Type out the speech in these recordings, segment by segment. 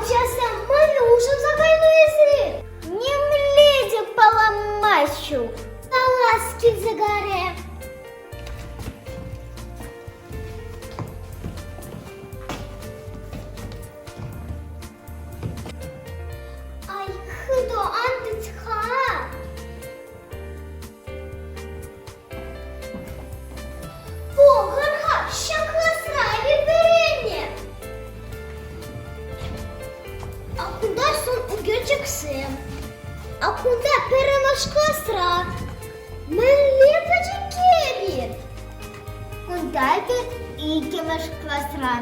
часа малюшем закайнуесы. Не мледи поломащу. На ласки загоре. Ай, худо антыцха. Погарха, шакласра берене. А куда сон угечексем? А куда перемашкласра? Мен лепочекебит. Куда и кемашкласра?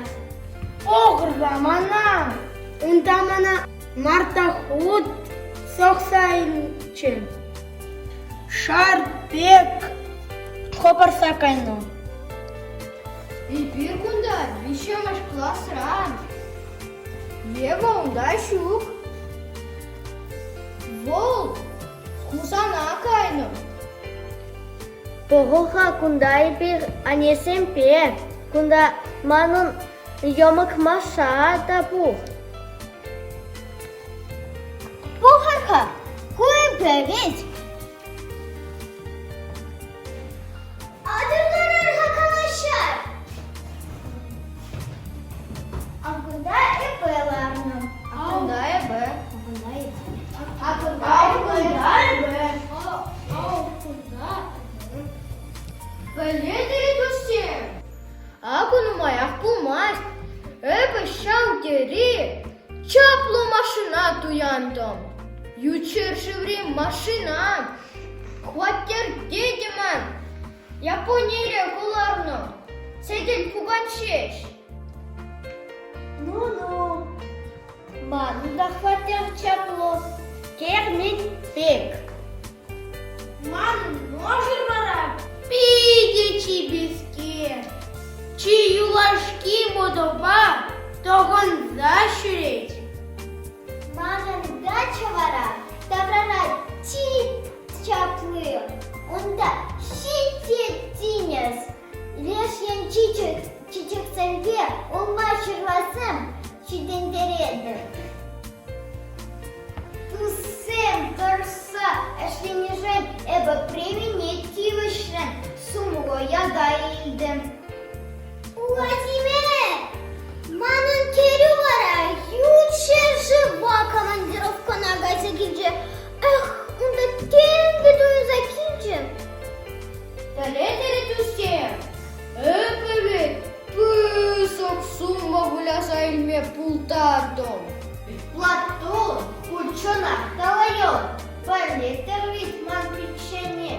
Огрва мана. Унда мана мартахуд соксайнче. Шарпек хопарсакайно. И пир кунда вишемаш классран. Ева унда шук. Вол хусана кайно. Погоха кунда и пир анесемпе. Кунда манун йомак маша тапух. Погарха, куем ведь? Адырдырыр хакалашар. Акунда эпеларным. Акунда эбе. Пелетери тусем. Акуну маях пулмас. Эбе шаутери. Чапло машина туянтом. Ючер шеврим машина. Хватер дедеман. Япония регулярно. Седель пуганшеш. Ну-ну. Ману да хватер чапло. Термин пек. Ман може вара. Підічі біске. Чи юлашки модоба, тогон зашурить. Манан дача вара. Таврара ти чаплы. Унда шите тинес. Лешьен чичек ценге. Он башир васам. Чидендередер. Тусем торса. Эшли нежен. Эба применетивышен. Сумго я гаильдем. Владимир! Манун керю вара. Ючер жива командировка на газе гидже. Эх, унда тем бедую закинчем. Пелетери тусем. Эпеве пысок сумма гуляса ильме пултардом. Платон, учена, талайон. Палетер ведь ман печене.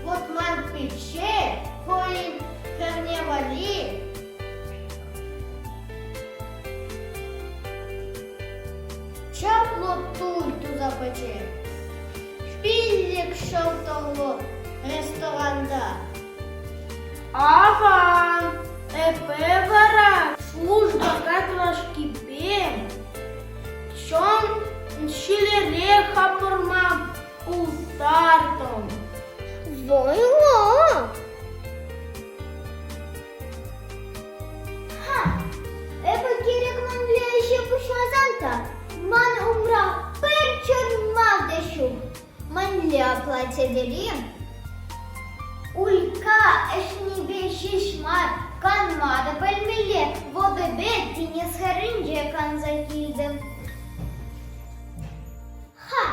Вот ман пече, полин карневали. Чапло тульту запече. Шпилек шалтало ресторанда. Аван, епе вара, служба катлашки бем. Чон шилере хапурма пултартом. Войло. Ха, эпа керек ман еще пушмазанта. Ман умра перчер мавдешу. Ман ля платьеделим. Улька эшни бешишмар. Кан мада пельмеле. Вода бед тине схаринже кан закидем. Ха.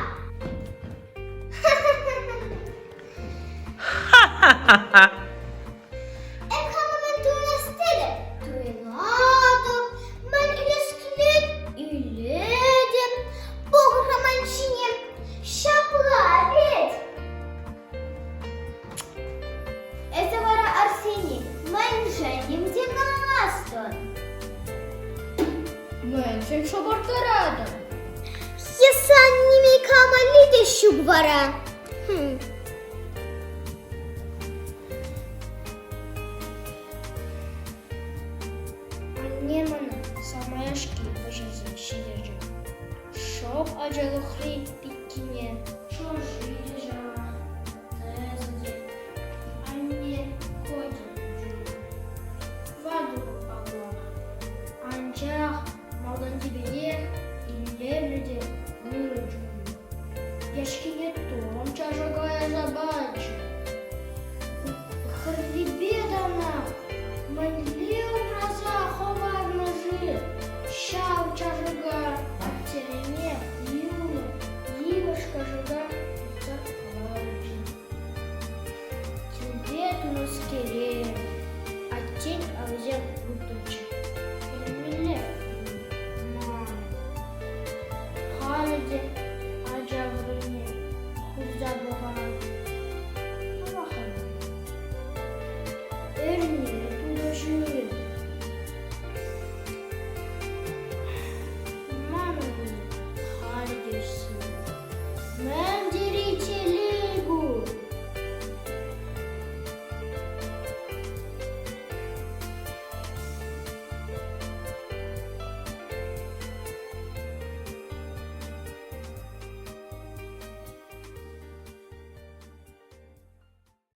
Менше шобортарада. Ясан ними камали де шубвара. Anne mana samaya şki başızın şileri. Şok acalı hri dikine. Çoğu